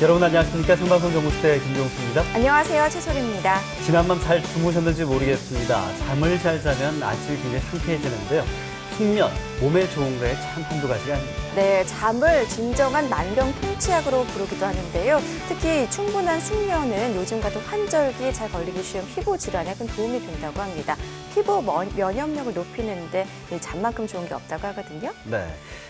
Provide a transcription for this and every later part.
여러분 안녕하십니까? 생방송 정보시대 김종수입니다. 안녕하세요. 최소리입니다. 지난밤 잘 주무셨는지 모르겠습니다. 잠을 잘 자면 아침이 굉장히 상쾌해지는데요. 숙면, 몸에 좋은 거에 참 한두 가지가 아닙니다. 네, 잠을 진정한 만병통치약으로 부르기도 하는데요. 특히 충분한 숙면은 요즘 같은 환절기 잘 걸리기 쉬운 피부 질환에 큰 도움이 된다고 합니다. 피부 면역력을 높이는데 잠만큼 좋은 게 없다고 하거든요. 네.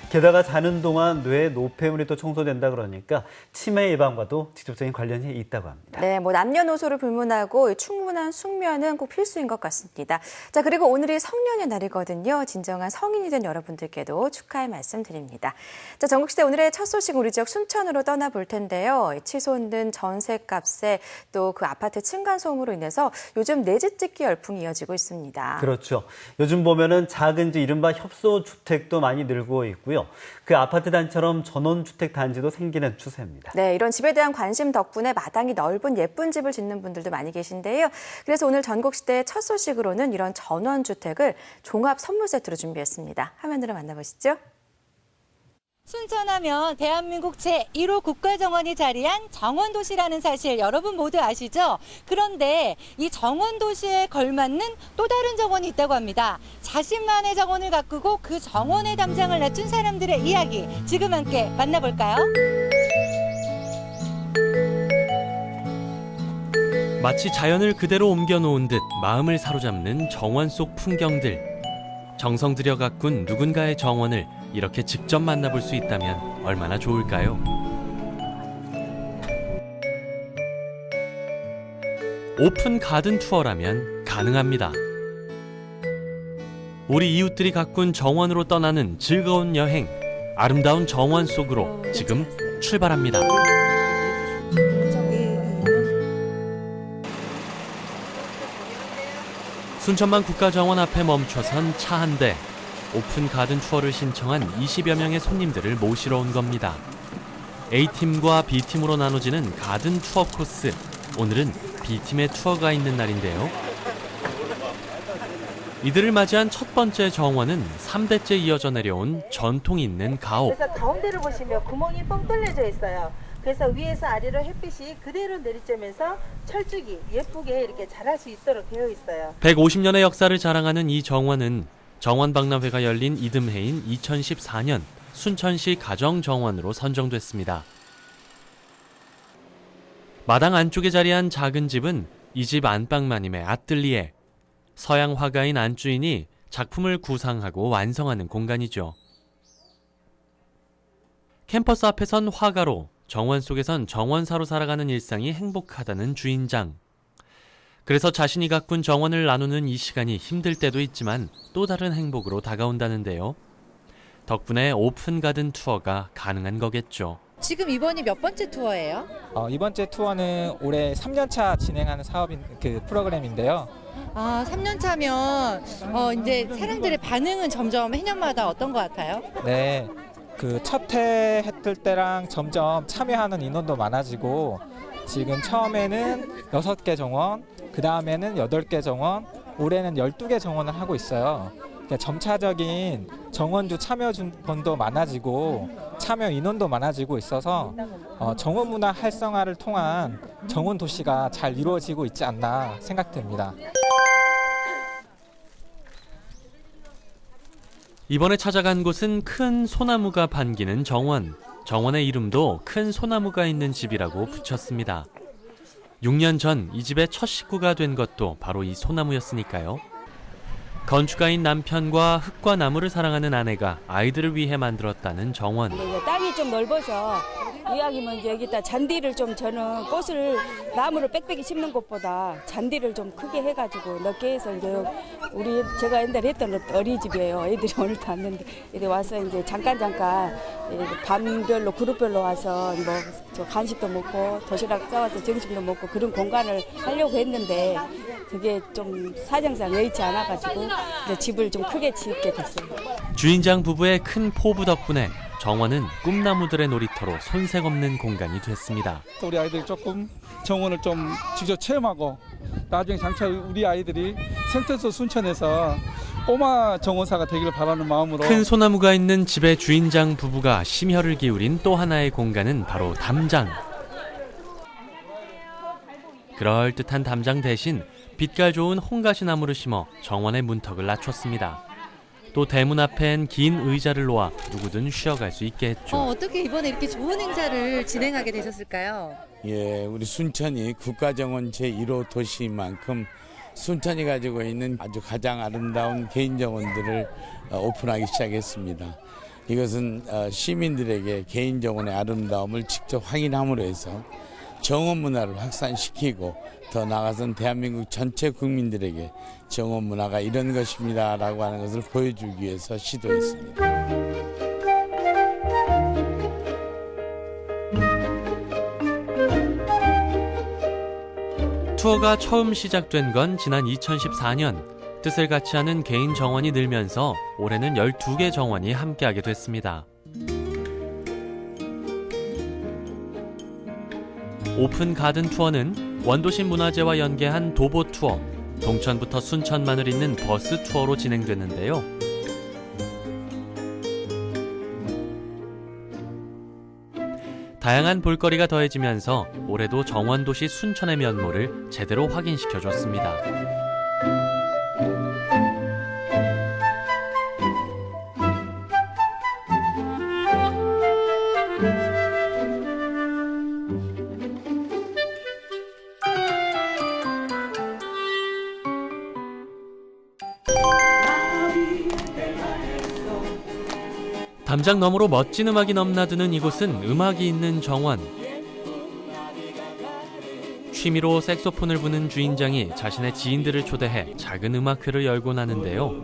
게다가 자는 동안 뇌 노폐물이 또 청소된다 그러니까 치매 예방과도 직접적인 관련이 있다고 합니다. 네, 남녀노소를 불문하고 충분한 숙면은 꼭 필수인 것 같습니다. 자, 그리고 오늘이 성년의 날이거든요. 진정한 성인이 된 여러분들께도 축하의 말씀 드립니다. 자, 전국시대 오늘의 첫 소식 우리 지역 순천으로 떠나볼 텐데요. 치솟는 전셋값에 또 그 아파트 층간소음으로 인해서 요즘 내집 짓기 열풍이 이어지고 있습니다. 그렇죠. 요즘 보면은 작은 이른바 협소주택도 많이 늘고 있고요. 그 아파트 단지처럼 전원주택 단지도 생기는 추세입니다. 네, 이런 집에 대한 관심 덕분에 마당이 넓은 예쁜 집을 짓는 분들도 많이 계신데요. 그래서 오늘 전국시대 첫 소식으로는 이런 전원주택을 종합 선물 세트로 준비했습니다. 화면으로 만나보시죠. 순천하면 대한민국 제1호 국가정원이 자리한 정원도시라는 사실 여러분 모두 아시죠? 그런데 이 정원도시에 걸맞는 또 다른 정원이 있다고 합니다. 자신만의 정원을 가꾸고 그 정원의 담장을 낮춘 사람들의 이야기 지금 함께 만나볼까요? 마치 자연을 그대로 옮겨놓은 듯 마음을 사로잡는 정원 속 풍경들. 정성 들여 가꾼 누군가의 정원을 이렇게 직접 만나볼 수 있다면 얼마나 좋을까요? 오픈 가든 투어라면 가능합니다. 우리 이웃들이 가꾼 정원으로 떠나는 즐거운 여행, 아름다운 정원 속으로 지금 출발합니다. 순천만 국가정원 앞에 멈춰선 차 한 대. 오픈 가든 투어를 신청한 20여 명의 손님들을 모시러 온 겁니다. A팀과 B팀으로 나눠지는 가든 투어 코스. 오늘은 B팀의 투어가 있는 날인데요. 이들을 맞이한 첫 번째 정원은 3대째 이어져 내려온 전통이 있는 가옥. 그래서 가운데를 보시면 구멍이 뻥 뚫려져 있어요. 그래서 위에서 아래로 햇빛이 그대로 내리쬐면서 철쭉이 예쁘게 이렇게 자랄 수 있도록 되어 있어요. 150년의 역사를 자랑하는 이 정원은 정원박람회가 열린 이듬해인 2014년 순천시 가정정원으로 선정됐습니다. 마당 안쪽에 자리한 작은 집은 이 집 안방마님의 아뜰리에. 서양 화가인 안주인이 작품을 구상하고 완성하는 공간이죠. 캠퍼스 앞에선 화가로, 정원 속에선 정원사로 살아가는 일상이 행복하다는 주인장. 그래서 자신이 가꾼 정원을 나누는 이 시간이 힘들 때도 있지만 또 다른 행복으로 다가온다는데요. 덕분에 오픈 가든 투어가 가능한 거겠죠. 지금 이번이 몇 번째 투어예요? 이번 주 투어는 올해 3년차 진행하는 사업인 그 프로그램인데요. 3년 차면 이제 사람들의 반응은 점점 해년마다 어떤 것 같아요? 네, 그 첫 해 했을 때랑 점점 참여하는 인원도 많아지고 지금 처음에는 6개 정원, 그 다음에는 8개 정원, 올해는 12개 정원을 하고 있어요. 그러니까 점차적인 정원주 참여번도 많아지고 참여 인원도 많아지고 있어서 정원 문화 활성화를 통한 정원 도시가 잘 이루어지고 있지 않나 생각됩니다. 이번에 찾아간 곳은 큰 소나무가 반기는 정원. 정원의 이름도 큰 소나무가 있는 집이라고 붙였습니다. 6년 전 이 집의 첫 식구가 된 것도 바로 이 소나무였으니까요. 건축가인 남편과 흙과 나무를 사랑하는 아내가 아이들을 위해 만들었다는 정원. 땅이 좀 넓어서 이왕이면 이제 여기다 잔디를 좀 저는 꽃을 나무를 빽빽이 심는 것보다 잔디를 좀 크게 해가지고 넓게 해서 이제 제가 옛날에 했던 어린이집이에요. 애들이 오늘 다 왔는데 애들 와서 이제 잠깐 반별로 그룹별로 와서 뭐 저 간식도 먹고 도시락 싸와서 점심도 먹고 그런 공간을 하려고 했는데 그게 좀 사정상 여의치 않아가지고 이제 집을 좀 크게 짓게 됐어요. 주인장 부부의 큰 포부 덕분에 정원은 꿈나무들의 놀이터로 손색 없는 공간이 됐습니다. 우리 아이들이 조금 정원을 좀 직접 체험하고 나중에 장차 우리 아이들이 센터에서 순천에서 꼬마 정원사가 되기를 바라는 마음으로 큰 소나무가 있는 집의 주인장 부부가 심혈을 기울인 또 하나의 공간은 바로 담장. 그럴듯한 담장 대신 빛깔 좋은 홍가시 나무를 심어 정원의 문턱을 낮췄습니다. 또 대문 앞엔 긴 의자를 놓아 누구든 쉬어갈 수 있게 했죠. 어떻게 이번에 이렇게 좋은 행사를 진행하게 되셨을까요? 예, 우리 순천이 국가정원 제1호 도시만큼 순천이 가지고 있는 아주 가장 아름다운 개인정원들을 오픈하기 시작했습니다. 이것은 시민들에게 개인정원의 아름다움을 직접 확인함으로 해서 정원 문화를 확산시키고 더 나아가서는 대한민국 전체 국민들에게 정원 문화가 이런 것입니다 라고 하는 것을 보여주기 위해서 시도했습니다. 투어가 처음 시작된 건 지난 2014년. 뜻을 같이 하는 개인 정원이 늘면서 올해는 12개 정원이 함께하게 됐습니다. 오픈 가든 투어는 원도심 문화재와 연계한 도보 투어, 동천부터 순천만을 잇는 버스 투어로 진행됐는데요. 다양한 볼거리가 더해지면서 올해도 정원도시 순천의 면모를 제대로 확인시켜줬습니다. 담장 너머로 멋진 음악이 넘나드는 이곳은 음악이 있는 정원. 취미로 색소폰을 부는 주인장이 자신의 지인들을 초대해 작은 음악회를 열곤 하는데요.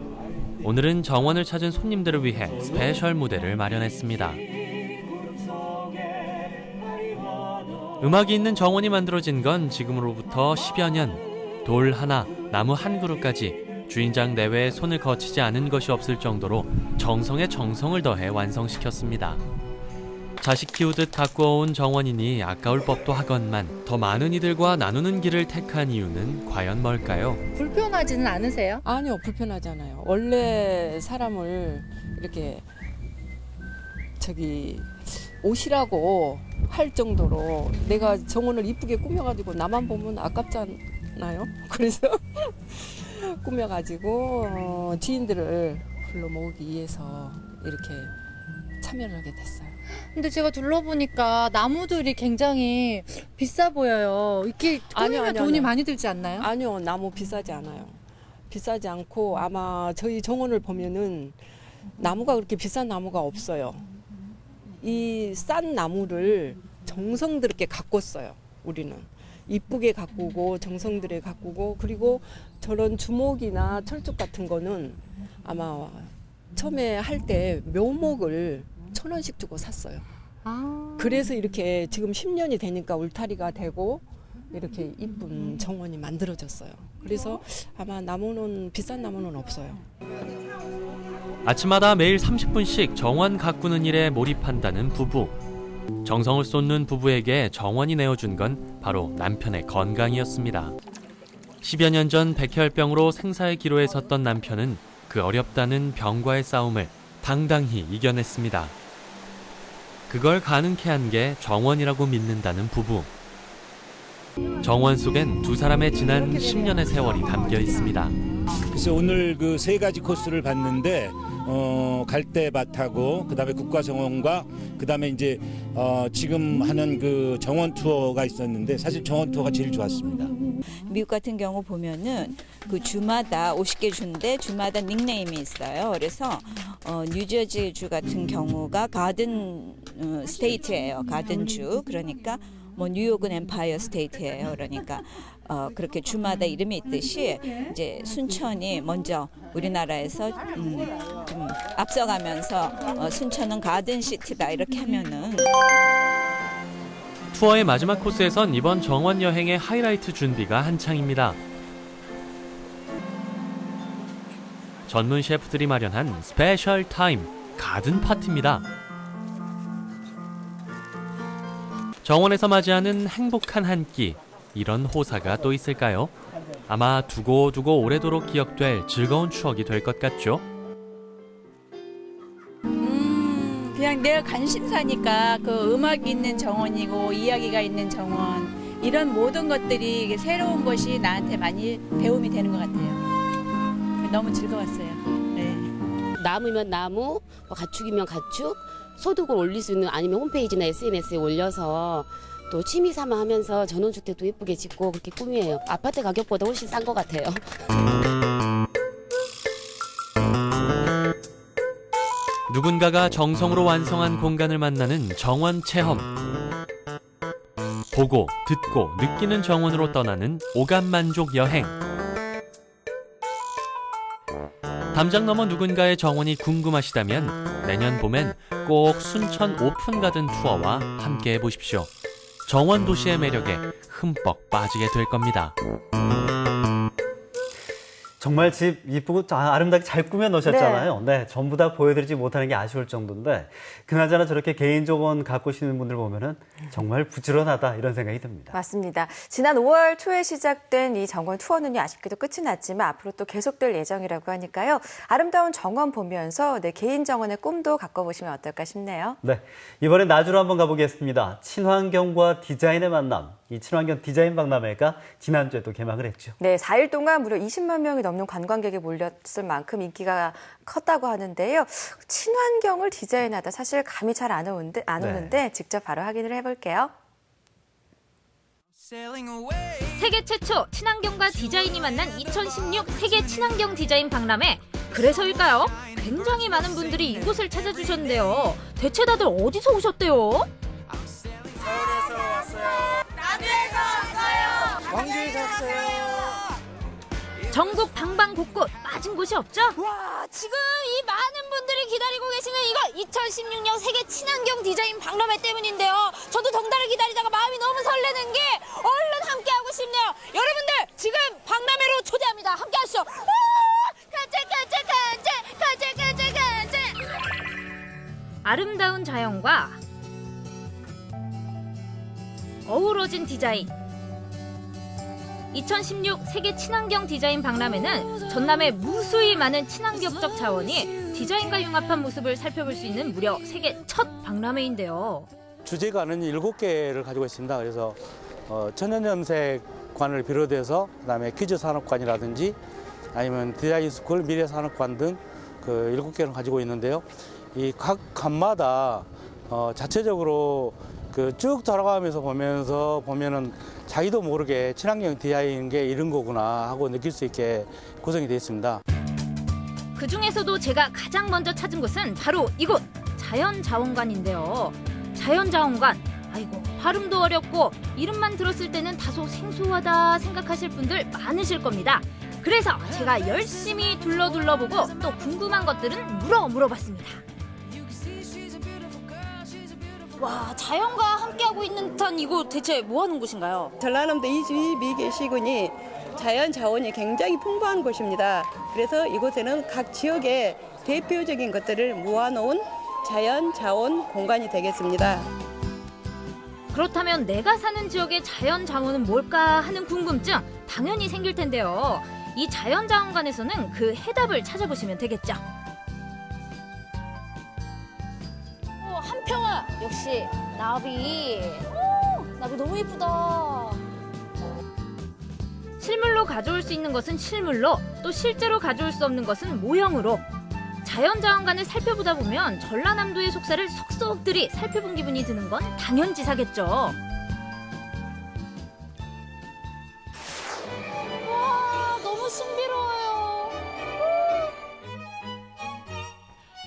오늘은 정원을 찾은 손님들을 위해 스페셜 무대를 마련했습니다. 음악이 있는 정원이 만들어진 건 지금으로부터 10여 년. 돌 하나, 나무 한 그루까지 주인장 내외에 손을 거치지 않은 것이 없을 정도로 정성에 정성을 더해 완성시켰습니다. 자식 키우듯 가꾸어온 정원이니 아까울 법도 하건만 더 많은 이들과 나누는 길을 택한 이유는 과연 뭘까요? 불편하지는 않으세요? 아니요, 불편하잖아요. 원래 사람을 이렇게 오시라고 할 정도로 내가 정원을 이쁘게 꾸며가지고 나만 보면 아깝잖아요. 그래서 꾸며가지고 지인들을 불러 모으기 위해서 이렇게 참여를 하게 됐어요. 근데 제가 둘러보니까 나무들이 굉장히 비싸 보여요. 이렇게 꾸미면 돈이 많이 들지 않나요? 아니요, 나무 비싸지 않아요. 비싸지 않고 아마 저희 정원을 보면은 나무가 그렇게 비싼 나무가 없어요. 이 싼 나무를 정성 들게 가꿨어요. 우리는 이쁘게 가꾸고 정성 들여 가꾸고, 그리고 저런 주목이나 철쭉 같은 거는 아마 처음에 할 때 묘목을 1,000원씩 주고 샀어요. 그래서 이렇게 지금 10년이 되니까 울타리가 되고 이렇게 이쁜 정원이 만들어졌어요. 그래서 아마 나무는 비싼 나무는 없어요. 아침마다 매일 30분씩 정원 가꾸는 일에 몰입한다는 부부. 정성을 쏟는 부부에게 정원이 내어준 건 바로 남편의 건강이었습니다. 10여 년 전 백혈병으로 생사의 기로에 섰던 남편은 그 어렵다는 병과의 싸움을 당당히 이겨냈습니다. 그걸 가능케 한 게 정원이라고 믿는다는 부부. 정원 속엔 두 사람의 지난 10년의 세월이 담겨 있습니다. 그래서 오늘 그 세 가지 코스를 봤는데 갈대밭하고 그다음에 국가정원과 그다음에 이제 지금 하는 그 정원 투어가 있었는데 사실 정원 투어가 제일 좋았습니다. 미국 같은 경우 보면은 그 주마다 50개 주인데 주마다 닉네임이 있어요. 그래서 뉴저지 주 같은 경우가 가든 스테이트예요. 가든 주. 그러니까 뭐 뉴욕은 엠파이어 스테이트예요. 그러니까 그렇게 주마다 이름이 있듯이 이제 순천이 먼저 우리나라에서 좀 앞서가면서 순천은 가든 시티다 이렇게 하면은. 투어의 마지막 코스에선 이번 정원 여행의 하이라이트 준비가 한창입니다. 전문 셰프들이 마련한 스페셜 타임 가든 파티입니다. 정원에서 맞이하는 행복한 한 끼, 이런 호사가 또 있을까요? 아마 두고두고 오래도록 기억될 즐거운 추억이 될 것 같죠? 그냥 내가 관심사니까 그 음악이 있는 정원이고 이야기가 있는 정원, 이런 모든 것들이 이게 새로운 것이 나한테 많이 배움이 되는 것 같아요. 너무 즐거웠어요. 네. 나무면 나무, 가축이면 가축, 소득을 올릴 수 있는 아니면 홈페이지나 SNS에 올려서 또 취미 삼아 하면서 전원주택도 예쁘게 짓고 그렇게 꿈이에요. 아파트 가격보다 훨씬 싼 것 같아요. 누군가가 정성으로 완성한 공간을 만나는 정원 체험. 보고, 듣고, 느끼는 정원으로 떠나는 오감 만족 여행. 담장 넘어 누군가의 정원이 궁금하시다면 내년 봄엔 꼭 순천 오픈 가든 투어와 함께 해보십시오. 정원 도시의 매력에 흠뻑 빠지게 될 겁니다. 정말 집 이쁘고 아름답게 잘 꾸며 놓으셨잖아요. 네, 전부 다 보여드리지 못하는 게 아쉬울 정도인데 그나저나 저렇게 개인 정원 갖고 계시는 분들 보면은 정말 부지런하다 이런 생각이 듭니다. 맞습니다. 지난 5월 초에 시작된 이 정원 투어는요, 아쉽게도 끝이 났지만 앞으로 또 계속될 예정이라고 하니까요. 아름다운 정원 보면서 내 개인 정원의 꿈도 가꿔보시면 어떨까 싶네요. 네, 이번엔 나주로 한번 가보겠습니다. 친환경과 디자인의 만남. 이 친환경 디자인 박람회가 지난주에 또 개막을 했죠. 네, 4일 동안 무려 20만 명이 넘는 관광객이 몰렸을 만큼 인기가 컸다고 하는데요. 친환경을 디자인하다 사실 감이 잘 안 오는데 직접 바로 확인을 해볼게요. 세계 최초 친환경과 디자인이 만난 2016 세계 친환경 디자인 박람회. 그래서일까요? 굉장히 많은 분들이 이곳을 찾아주셨는데요. 대체 다들 어디서 오셨대요? 서울에서 왔어요. 나주에서 왔어요. 광주에서 왔어요. 전국 방방곳곳 빠진 곳이 없죠? 와, 지금 이 많은 분들이 기다리고 계시는 이거 2016년 세계 친환경 디자인 박람회 때문인데요. 저도 덩달아 기다리다가 마음이 너무 설레는 게 얼른 함께하고 싶네요. 여러분들 지금 박람회로 초대합니다. 함께하시죠. 간제. 아름다운 자연과 어우러진 디자인. 2016 세계 친환경 디자인 박람회는 전남의 무수히 많은 친환경적 자원이 디자인과 융합한 모습을 살펴볼 수 있는 무려 세계 첫 박람회인데요. 주제가는 7개를 가지고 있습니다. 그래서 천연염색관을 비롯해서 그다음에 퀴즈 산업관이라든지 아니면 디자인 스쿨, 미래 산업관 등 그 7개를 가지고 있는데요. 이 각 관마다 자체적으로 그 쭉 돌아가면서 보면은 자기도 모르게 친환경 디자인인 게 이런 거구나 하고 느낄 수 있게 구성이 되어 있습니다. 그 중에서도 제가 가장 먼저 찾은 곳은 바로 이곳 자연자원관인데요. 자연자원관, 아이고 발음도 어렵고 이름만 들었을 때는 다소 생소하다 생각하실 분들 많으실 겁니다. 그래서 제가 열심히 둘러보고 또 궁금한 것들은 물어봤습니다. 와, 자연과 함께하고 있는 듯한 이곳 대체 뭐 하는 곳인가요? 전라남도 22개 시군이 자연 자원이 굉장히 풍부한 곳입니다. 그래서 이곳에는 각 지역의 대표적인 것들을 모아놓은 자연 자원 공간이 되겠습니다. 그렇다면 내가 사는 지역의 자연 자원은 뭘까 하는 궁금증 당연히 생길 텐데요. 이 자연 자원관에서는 그 해답을 찾아보시면 되겠죠. 한평화 역시 나비. 나비 너무 예쁘다. 실물로 가져올 수 있는 것은 실물로, 또 실제로 가져올 수 없는 것은 모형으로. 자연자원관을 살펴보다 보면 전라남도의 속살을 속속들이 살펴본 기분이 드는 건 당연지사겠죠. 와, 너무 신비로워요.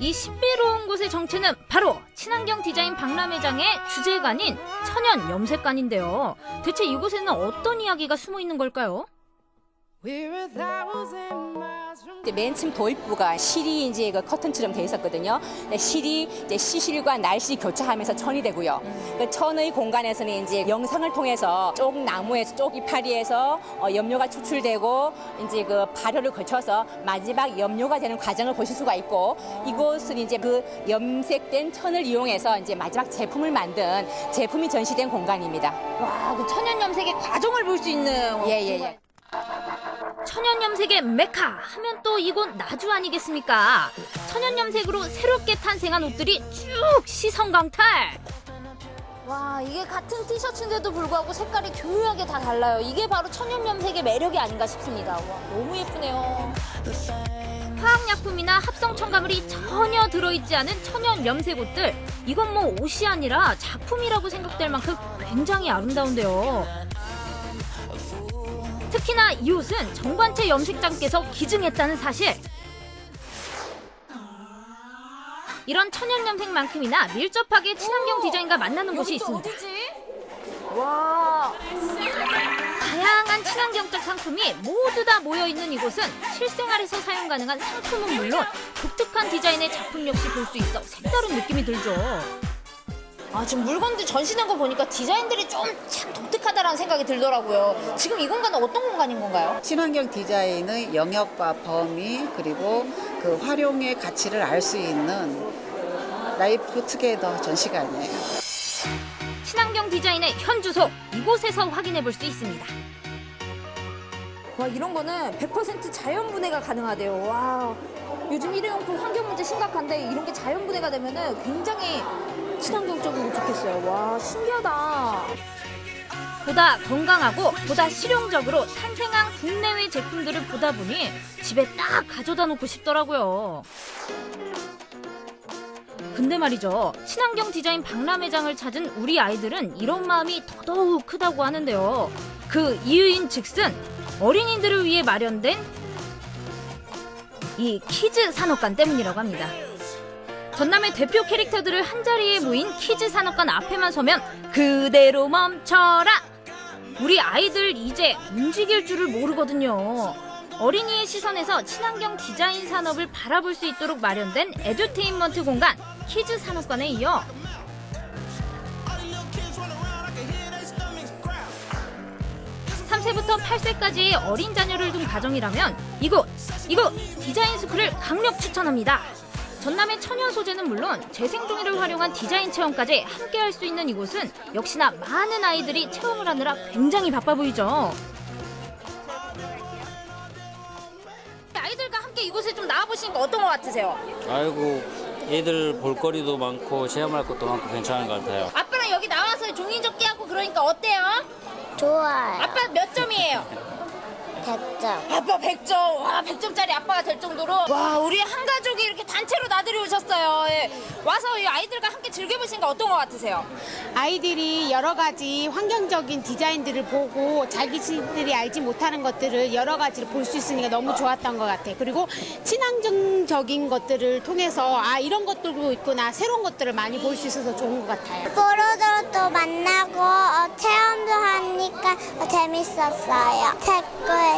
이 신비로운 곳의 정체는 바로 친환경 디자인 박람회장의 주제관인 천연염색관인데요. 대체 이곳에는 어떤 이야기가 숨어 있는 걸까요? 맨 처음 도입부가 실이 이제 그 커튼처럼 돼 있었거든요. 실이 이제 시실과 날씨 교차하면서 천이 되고요. 그 천의 공간에서는 이제 영상을 통해서 쪽 나무에서 쪽 이파리에서 염료가 추출되고 이제 그 발효를 거쳐서 마지막 염료가 되는 과정을 보실 수가 있고, 이곳은 이제 그 염색된 천을 이용해서 이제 마지막 제품을 만든 제품이 전시된 공간입니다. 와, 그 천연 염색의 과정을 볼 수 있는. 예. 천연염색의 메카 하면 또 이곳 나주 아니겠습니까? 천연염색으로 새롭게 탄생한 옷들이 쭉 시선 강탈. 와, 이게 같은 티셔츠인데도 불구하고 색깔이 교묘하게 다 달라요. 이게 바로 천연염색의 매력이 아닌가 싶습니다. 와, 너무 예쁘네요. 화학약품이나 합성 첨가물이 전혀 들어있지 않은 천연염색 옷들. 이건 뭐 옷이 아니라 작품이라고 생각될 만큼 굉장히 아름다운데요. 특히나 이 옷은 정관채 염색장께서 기증했다는 사실. 이런 천연 염색만큼이나 밀접하게 친환경 디자인과 만나는 곳이 있습니다. 와, 다양한 친환경적 상품이 모두 다 모여있는 이곳은 실생활에서 사용 가능한 상품은 물론 독특한 디자인의 작품 역시 볼 수 있어 색다른 느낌이 들죠. 아, 지금 물건들 전시된 거 보니까 디자인들이 좀 참 독특하다라는 생각이 들더라고요. 지금 이 공간은 어떤 공간인 건가요? 친환경 디자인의 영역과 범위 그리고 그 활용의 가치를 알 수 있는 라이프 투게더 전시관이에요. 친환경 디자인의 현 주소 이곳에서 확인해 볼 수 있습니다. 와, 이런 거는 100% 자연 분해가 가능하대요. 와, 요즘 일회용품 환경 문제 심각한데 이런 게 자연 분해가 되면은 굉장히 친환경적이고 좋겠어요. 와, 신기하다. 보다 건강하고 보다 실용적으로 탄생한 국내외 제품들을 보다 보니 집에 딱 가져다 놓고 싶더라고요. 근데 말이죠, 친환경 디자인 박람회장을 찾은 우리 아이들은 이런 마음이 더더욱 크다고 하는데요. 그 이유인 즉슨 어린이들을 위해 마련된 이 키즈 산업관 때문이라고 합니다. 전남의 대표 캐릭터들을 한자리에 모인 키즈 산업관 앞에만 서면 그대로 멈춰라! 우리 아이들 이제 움직일 줄을 모르거든요. 어린이의 시선에서 친환경 디자인 산업을 바라볼 수 있도록 마련된 에듀테인먼트 공간 키즈 산업관에 이어 3세부터 8세까지의 어린 자녀를 둔 가정이라면 이곳 디자인 스쿨을 강력 추천합니다. 전남의 천연 소재는 물론 재생종이를 활용한 디자인 체험까지 함께 할 수 있는 이곳은 역시나 많은 아이들이 체험을 하느라 굉장히 바빠 보이죠. 아이들과 함께 이곳에 좀 나와보시니까 어떤 것 같으세요? 아이고, 애들 볼거리도 많고 체험할 것도 많고 괜찮은 것 같아요. 아빠랑 여기 나와서 종이접기하고 그러니까 어때요? 좋아요. 아빠 몇 점이에요? 100점. 아빠 100점. 와, 100점짜리 아빠가 될 정도로. 와, 우리 한 가족이 이렇게 단체로 나들이 오셨어요. 예. 와서 이 아이들과 함께 즐겨보시니까 어떤 것 같으세요? 아이들이 여러 가지 환경적인 디자인들을 보고 자기들이 알지 못하는 것들을 여러 가지를 볼 수 있으니까 너무 좋았던 것 같아요. 그리고 친환경적인 것들을 통해서 아, 이런 것들도 있구나, 새로운 것들을 많이 볼 수 있어서 좋은 것 같아요. 포로들도 만나고 체험도 하니까 재밌었어요. 제 거예요.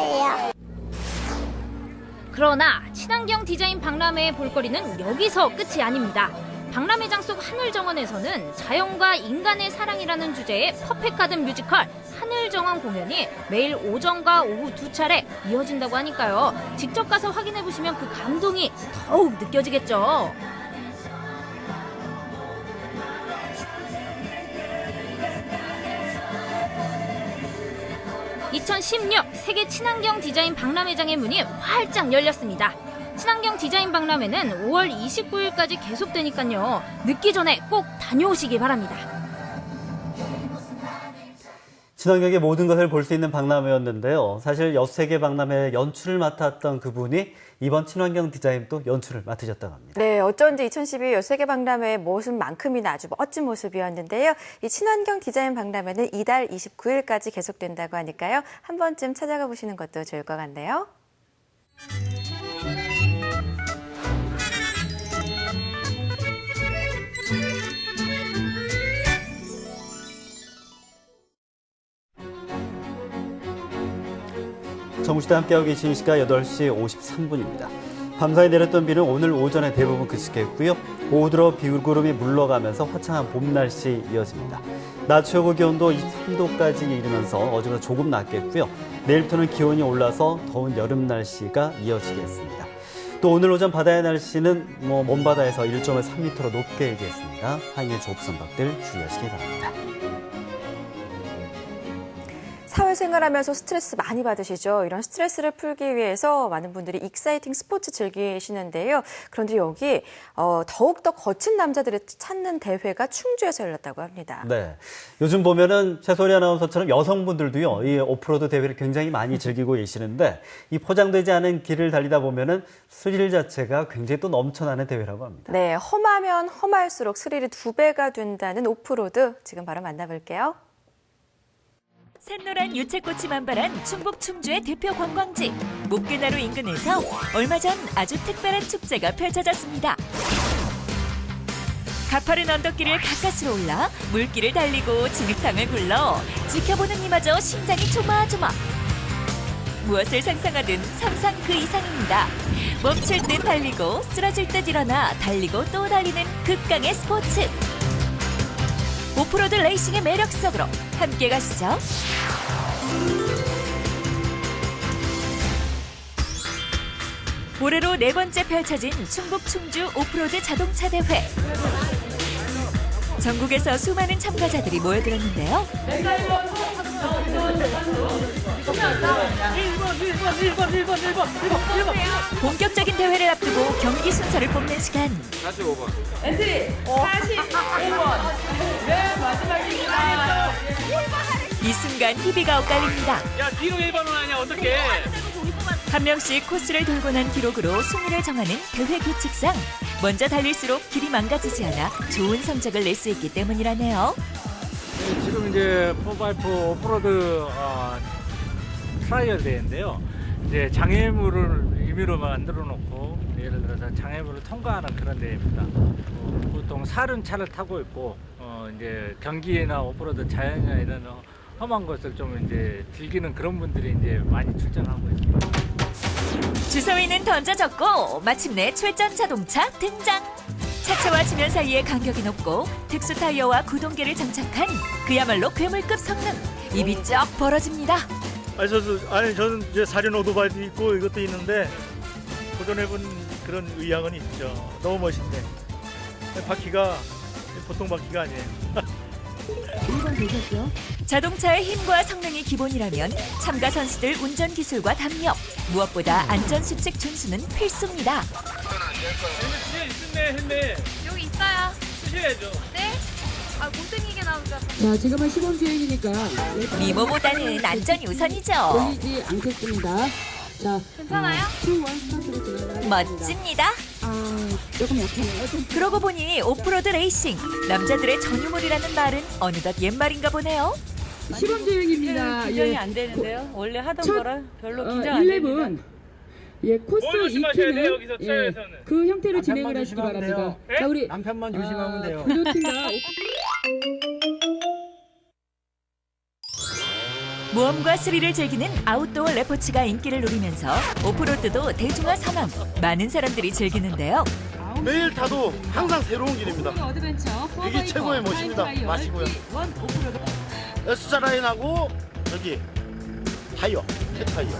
그러나 친환경 디자인 박람회의 볼거리는 여기서 끝이 아닙니다. 박람회장 속 하늘정원에서는 자연과 인간의 사랑이라는 주제의 퍼펙트가든 뮤지컬 하늘정원 공연이 매일 오전과 오후 2차례 이어진다고 하니까요. 직접 가서 확인해보시면 그 감동이 더욱 느껴지겠죠. (2016) 세계 친환경 디자인 박람회장의 문이 활짝 열렸습니다. 친환경 디자인 박람회는 5월 29일까지 계속되니까요. 늦기 전에 꼭 다녀오시기 바랍니다. 친환경의 모든 것을 볼 수 있는 박람회였는데요. 사실 엿새개 박람회 연출을 맡았던 그분이 이번 친환경 디자인도 연출을 맡으셨다고 합니다. 네, 어쩐지 2012 엿새개 박람회의 모습만큼이나 아주 멋진 모습이었는데요. 이 친환경 디자인 박람회는 이달 29일까지 계속된다고 하니까요. 한 번쯤 찾아가 보시는 것도 좋을 것 같네요. 정부시대 함께하고 계신 시각 8시 53분입니다. 밤사이 내렸던 비는 오늘 오전에 대부분 그치겠고요. 오후 들어 비구름이 물러가면서 화창한 봄 날씨 이어집니다. 낮 최고 기온도 23도까지 이르면서 어제보다 조금 낮겠고요. 내일부터는 기온이 올라서 더운 여름 날씨가 이어지겠습니다. 또 오늘 오전 바다의 날씨는 먼바다에서 1.3m로 높게 일겠습니다. 하행의 조업선박들 주의하시기 바랍니다. 사회생활하면서 스트레스 많이 받으시죠? 이런 스트레스를 풀기 위해서 많은 분들이 익사이팅 스포츠 즐기시는데요. 그런데 여기 더욱더 거친 남자들을 찾는 대회가 충주에서 열렸다고 합니다. 네, 요즘 보면은 최소리 아나운서처럼 여성분들도요, 이 오프로드 대회를 굉장히 많이 즐기고 계시는데 이 포장되지 않은 길을 달리다 보면은 스릴 자체가 굉장히 또 넘쳐나는 대회라고 합니다. 네, 험하면 험할수록 스릴이 2배가 된다는 오프로드 지금 바로 만나볼게요. 샛노란 유채꽃이 만발한 충북 충주의 대표 관광지 목계나루 인근에서 얼마 전 아주 특별한 축제가 펼쳐졌습니다. 가파른 언덕길을 가까스로 올라 물길을 달리고 진흙탕을 굴러 지켜보는 이마저 심장이 조마조마. 무엇을 상상하든 상상 그 이상입니다. 멈출 듯 달리고 쓰러질 듯 일어나 달리고 또 달리는 극강의 스포츠. 오프로드 레이싱의 매력 속으로 함께 가시죠. 올해로 4번째 펼쳐진 충북 충주 오프로드 자동차 대회. 전국에서 수많은 참가자들이 모여들었는데요. 본격적인 대회를 앞두고 경기 순서를 뽑는 시간. 45번. 엔트리 45번. 네, 마지막입니다. 이 순간 희비가 엇갈립니다. 야, 뒤로 1번은 아니야, 어떡해. 한 명씩 코스를 돌고 난 기록으로 순위를 정하는 대회 규칙상 먼저 달릴수록 길이 망가지지 않아 좋은 성적을 낼 수 있기 때문이라네요. 지금 이제 4x4 오프로드 트라이얼 대회인데요. 이제 장애물을 임의로 만들어 놓고 예를 들어서 장애물을 통과하는 그런 대회입니다. 보통 사륜 차를 타고 있고 이제 경기나 오프로드 자연이나 이런 험한 것을 좀 이제 즐기는 그런 분들이 이제 많이 출전하고 있습니다. 주사위는 던져졌고 마침내 출전 자동차 등장. 차체와 지면 사이에 간격이 높고 특수 타이어와 구동계를 장착한 그야말로 괴물급 성능. 입이 쩍 벌어집니다. 저는 이제 사륜 오토바이도 있고 이것도 있는데 도전해본 그런 의향은 있죠. 너무 멋있네. 바퀴가 보통 바퀴가 아니에요. 자동차의 힘과 성능이 기본이라면 참가 선수들 운전 기술과 담력, 무엇보다 안전 수칙 준수는 필수입니다. 했네. 여기 있어요. 쓰셔야죠. 네? 아, 못생기게 나오니까. 자, 지금은 시범 주행이니까 미모보다는 안전이 우선이죠. 돌리지 않겠습니다. 자, 괜찮아요? 멋집니다. 조금 약하네요. 그러고 보니 오프로드 레이싱, 남자들의 전유물이라는 말은 어느덧 옛말인가 보네요. 시범 주행입니다. 긴장이 안 되는데요. 원래 하던 첫, 거라 별로 긴장 안 됩니다. 11분. 예, 코스 뭘 조심하셔야 돼요, 여기서 2키는 차에서는. 그 형태로 진행을 하시기 바랍니다. 자, 우리 남편만 조심하면 돼요. 구조팀과 모험과 스릴을 즐기는 아웃도어 레포츠가 인기를 누리면서 오프로드도 대중화 선언. 많은 사람들이 즐기는데요. 매일 타도 항상 새로운 길입니다. 어드벤처 이게 최고의 멋입니다. 마시고요. S자 라인하고 여기 타이어, 새 타이어.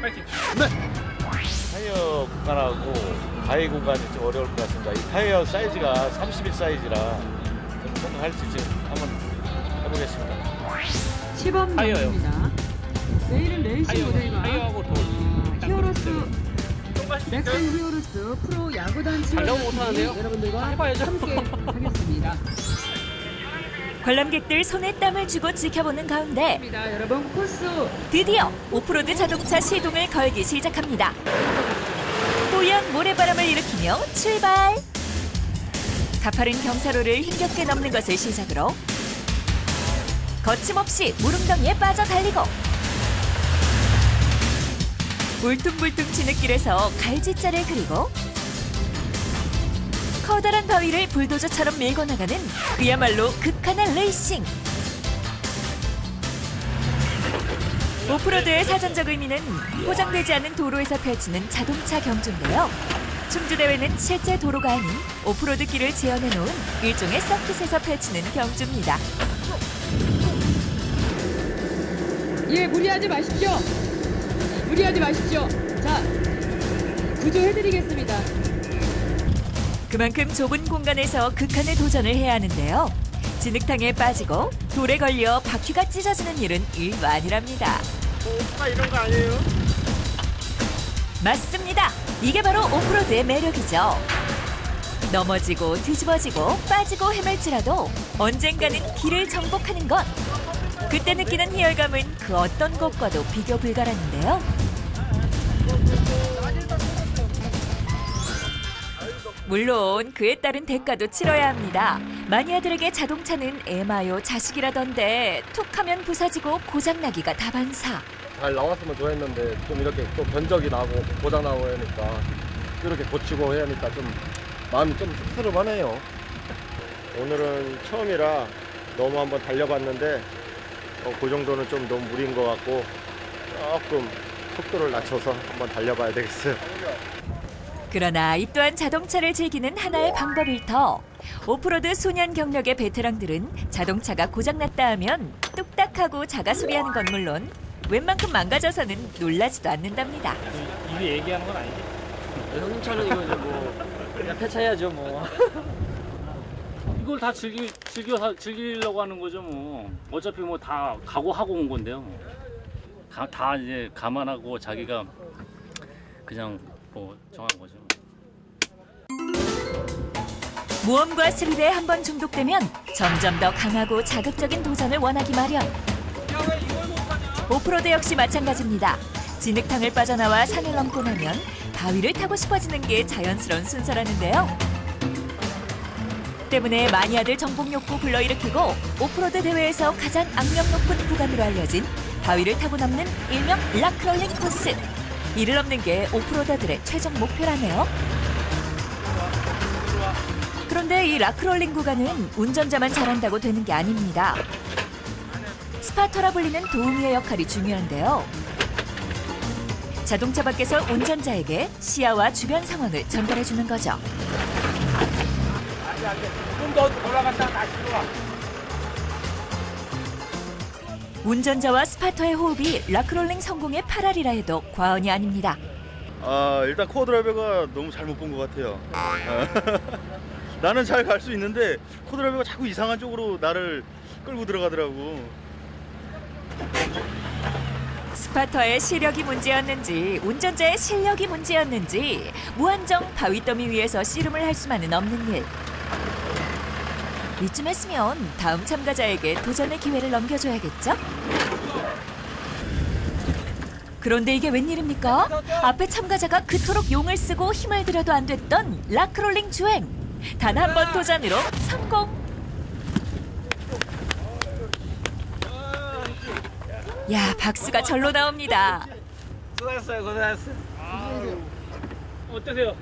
파이팅. 네. 타이어 공간하고 바위 공간이 좀 어려울 것 같습니다. 이 타이어 사이즈가 31 사이즈라 좀 성공할 수 있지 한번 해보겠습니다. 시범 주행입니다. 내일은 레이싱 모델과 히어로스 넥슨 히어로스 프로 야구단 체험이 여러분들과 함께 하겠습니다. 관람객들 손에 땀을 주고 지켜보는 가운데 여러분 코스 드디어 오프로드 자동차 시동을 걸기 시작합니다. 뽀얀 모래바람을 일으키며 출발! 가파른 경사로를 힘겹게 넘는 것을 시작으로 거침없이 무릉덩이에 빠져 달리고 울퉁불퉁 진흙길에서 갈짓자를 그리고 커다란 바위를 불도저처럼 밀고 나가는 그야말로 극한의 레이싱. 오프로드의 사전적 의미는 포장되지 않은 도로에서 펼치는 자동차 경주인데요. 충주대회는 실제 도로가 아닌 오프로드 길을 지어내놓은 일종의 서킷에서 펼치는 경주입니다. 예, 무리하지 마십시오. 무리하지 마십시오. 자, 구조해드리겠습니다. 그만큼 좁은 공간에서 극한의 도전을 해야 하는데요. 진흙탕에 빠지고 돌에 걸려 바퀴가 찢어지는 일은 일도 아니랍니다. 오빠 이런 거 아니에요? 맞습니다. 이게 바로 오프로드의 매력이죠. 넘어지고 뒤집어지고 빠지고 헤맬지라도 언젠가는 길을 정복하는 것. 그때 느끼는 희열감은 그 어떤 것과도 비교 불가라는데요. 물론 그에 따른 대가도 치러야 합니다. 마니아들에게 자동차는 애마요 자식이라던데 툭하면 부서지고 고장나기가 다반사. 잘 나왔으면 좋았는데 좀 이렇게 또 변적이 나고 고장 나고 하니까 이렇게 고치고 해야 하니까 좀 마음이 좀 씁쓸하네요. 오늘은 처음이라 너무 한번 달려봤는데 그 정도는 좀 너무 무리인 것 같고 조금 속도를 낮춰서 한번 달려봐야 되겠어요. 그러나 이 또한 자동차를 즐기는 하나의 방법일 터. 오프로드 소년 경력의 베테랑들은 자동차가 고장났다 하면 뚝딱하고 자가 수리하는 건 물론 웬만큼 망가져서는 놀라지도 않는답니다. 이미 얘기하는 건 아니지? 형님 차는 이거 이제 뭐 그냥 폐차해야죠 뭐. 이걸 다 즐기려고 하는 거죠 뭐. 어차피 뭐 다 각오하고 온 건데요. 뭐. 다 이제 감안하고 자기가 그냥 뭐 정한 거죠. 모험과 스릴에 한번 중독되면 점점 더 강하고 자극적인 도전을 원하기 마련. 오프로드 역시 마찬가지입니다. 진흙탕을 빠져나와 산을 넘고 나면 바위를 타고 싶어지는 게 자연스러운 순서라는데요. 때문에 마니아들 정복 욕구 불러일으키고 오프로드 대회에서 가장 악명 높은 구간으로 알려진 바위를 타고 넘는 일명 락롤링 코스. 이를 넘는 게 오프로더들의 최종 목표라네요. 그런데 이 락롤링 구간은 운전자만 잘한다고 되는 게 아닙니다. 스파터라 불리는 도우미의 역할이 중요한데요. 자동차 밖에서 운전자에게 시야와 주변 상황을 전달해주는 거죠. 좀 더 돌아갔다 다시 들어와. 운전자와 스파터의 호흡이 락롤링 성공의 8알이라 해도 과언이 아닙니다. 일단 코드라이버가 너무 잘못 본 것 같아요. 나는 잘 갈 수 있는데 코드라이버가 자꾸 이상한 쪽으로 나를 끌고 들어가더라고. 스파터의 시력이 문제였는지 운전자의 실력이 문제였는지 무한정 바위더미 위에서 씨름을 할 수만은 없는 일. 이쯤 했으면 다음 참가자에게 도전의 기회를 넘겨줘야겠죠? 그런데 이게 웬일입니까? 앞에 참가자가 그토록 용을 쓰고 힘을 들여도 안 됐던 락롤링 주행. 단 한 번 도전으로 성공. 야, 박수가 절로 나옵니다. 고생했어요, 고생했어요. 어떠세요?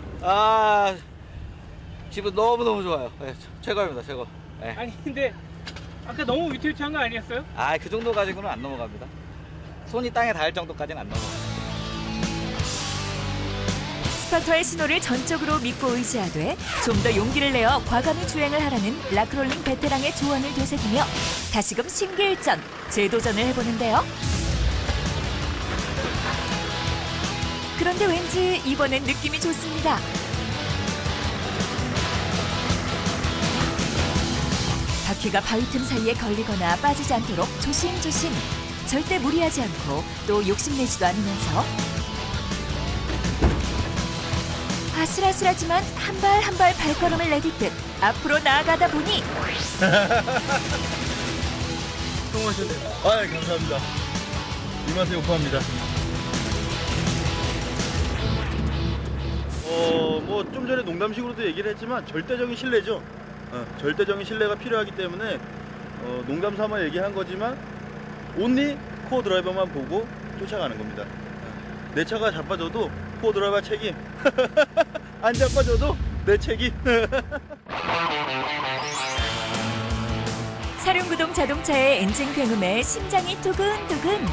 기분 너무너무 좋아요. 네, 최고입니다, 최고. 네. 아니 근데 아까 너무 위태위태한 거 아니었어요? 그 정도 가지고는 안 넘어갑니다. 손이 땅에 닿을 정도까지는 안 넘어가요. 스파터의 신호를 전적으로 믿고 의지하되 좀 더 용기를 내어 과감히 주행을 하라는 락롤링 베테랑의 조언을 되새기며 다시금 신기일전 재도전을 해보는데요. 그런데 왠지 이번엔 느낌이 좋습니다. 바퀴가 바위 틈 사이에 걸리거나 빠지지 않도록 조심조심, 절대 무리하지 않고 또 욕심내지도 않으면서 아슬아슬하지만 한 발 한 발 발걸음을 내딛듯 앞으로 나아가다 보니 성공하셨네요. 감사합니다. 이 맛에 오파합니다. 뭐 좀 전에 농담식으로도 얘기를 했지만 절대적인 신뢰죠. 절대적인 신뢰가 필요하기 때문에 농담 삼아 얘기한 거지만 온리 코어 드라이버만 보고 쫓아가는 겁니다. 내 차가 자빠져도 코어 드라이버 책임. 안 자빠져도 내 책임. 사륜구동 자동차의 엔진 굉음에 심장이 두근두근.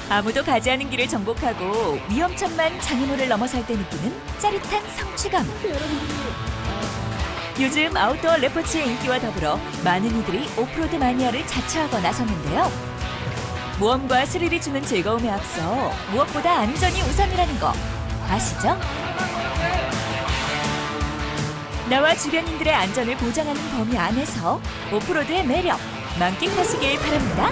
아무도 가지 않은 길을 정복하고 위험천만 장애물을 넘어설 때 느끼는 짜릿한 성취감. 요즘 아웃도어 레포츠의 인기와 더불어 많은 이들이 오프로드 마니아를 자처하고 나섰는데요. 모험과 스릴이 주는 즐거움에 앞서 무엇보다 안전이 우선이라는 거 아시죠? 나와 주변인들의 안전을 보장하는 범위 안에서 오프로드의 매력 만끽하시길 바랍니다.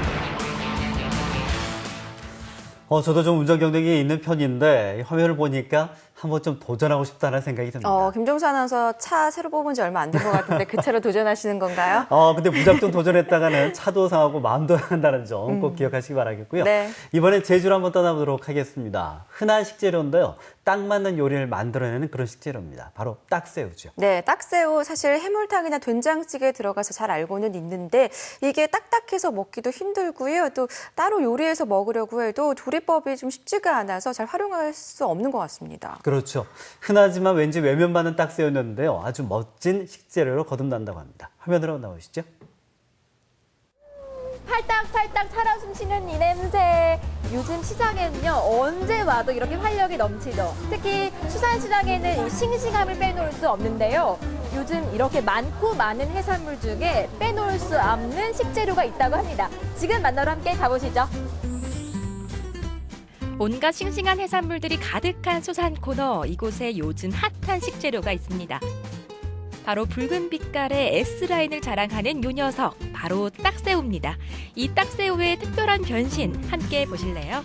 저도 좀 운전 경력이 있는 편인데 화면을 보니까 한번 좀 도전하고 싶다는 생각이 듭니다. 김종수 아나운서 차 새로 뽑은 지 얼마 안 된 것 같은데 그 차로 도전하시는 건가요? 근데 무작정 도전했다가는 차도 상하고 마음도 상한다는 점 꼭 기억하시기 바라겠고요. 네. 이번엔 제주로 한번 떠나보도록 하겠습니다. 흔한 식재료인데요. 딱 맞는 요리를 만들어내는 그런 식재료입니다. 바로 딱새우죠. 네, 딱새우 사실 해물탕이나 된장찌개에 들어가서 잘 알고는 있는데 이게 딱딱해서 먹기도 힘들고요. 또 따로 요리해서 먹으려고 해도 조리법이 좀 쉽지가 않아서 잘 활용할 수 없는 것 같습니다. 그렇죠. 흔하지만 왠지 외면받는 딱새우였는데요. 아주 멋진 식재료로 거듭난다고 합니다. 화면으로 나오시죠. 팔딱팔딱 살아 숨쉬는 이 냄새. 요즘 시장에는요, 언제 와도 이렇게 활력이 넘치죠. 특히 수산시장에는 이 싱싱함을 빼놓을 수 없는데요. 요즘 이렇게 많고 많은 해산물 중에 빼놓을 수 없는 식재료가 있다고 합니다. 지금 만나러 함께 가보시죠. 온갖 싱싱한 해산물들이 가득한 수산 코너, 이곳에 요즘 핫한 식재료가 있습니다. 바로 붉은 빛깔의 S라인을 자랑하는 요 녀석, 바로 딱새우입니다. 이 딱새우의 특별한 변신 함께 보실래요?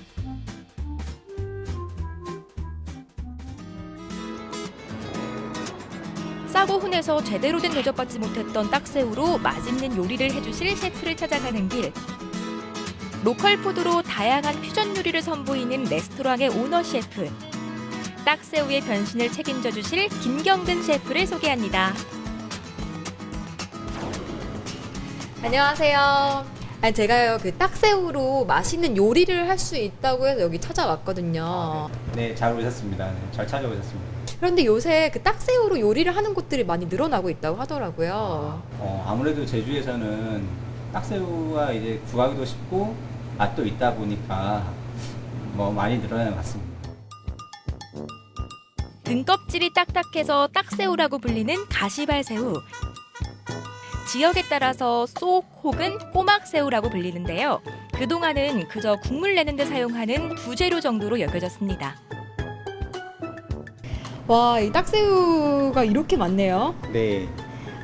싸고 흔해서 제대로 된 대접받지 못했던 딱새우로 맛있는 요리를 해주실 셰프를 찾아가는 길. 로컬 푸드로 다양한 퓨전 요리를 선보이는 레스토랑의 오너 셰프. 딱새우의 변신을 책임져 주실 김경근 셰프를 소개합니다. 안녕하세요. 제가요, 그 딱새우로 맛있는 요리를 할 수 있다고 해서 여기 찾아왔거든요. 네, 잘 오셨습니다. 네, 잘 찾아오셨습니다. 그런데 요새 그 딱새우로 요리를 하는 곳들이 많이 늘어나고 있다고 하더라고요. 아무래도 제주에서는 딱새우가 이제 구하기도 쉽고 맛도 있다 보니까 많이 늘어나는 것 같습니다. 등껍질이 딱딱해서 딱새우라고 불리는 가시발새우. 지역에 따라서 쏙 혹은 꼬막새우라고 불리는데요. 그동안은 그저 국물 내는 데 사용하는 부재료 정도로 여겨졌습니다. 와, 이 딱새우가 이렇게 많네요. 네.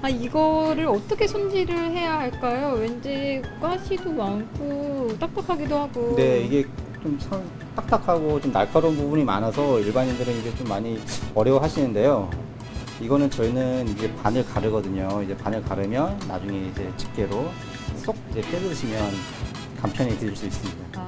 이거를 어떻게 손질을 해야 할까요? 왠지 가시도 많고 딱딱하기도 하고. 네, 이게 좀 딱딱하고 좀 날카로운 부분이 많아서 일반인들은 이게 좀 많이 어려워하시는데요. 이거는 저희는 이제 반을 가르거든요. 이제 반을 가르면 나중에 이제 집게로 쏙 이제 빼드시면 간편히 드실 수 있습니다.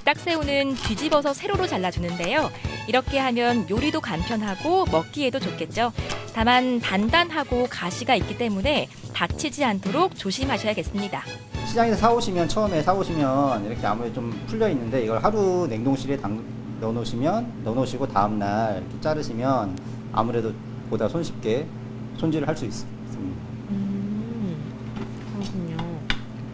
딱새우는 뒤집어서 세로로 잘라주는데요. 이렇게 하면 요리도 간편하고 먹기에도 좋겠죠. 다만 단단하고 가시가 있기 때문에 다치지 않도록 조심하셔야겠습니다. 시장에서 처음에 사오시면 이렇게 아무래도 좀 풀려 있는데 이걸 하루 냉동실에 넣어놓으시고 다음날 이렇게 자르시면 아무래도 보다 손쉽게 손질을 할 수 있습니다. 그렇군요.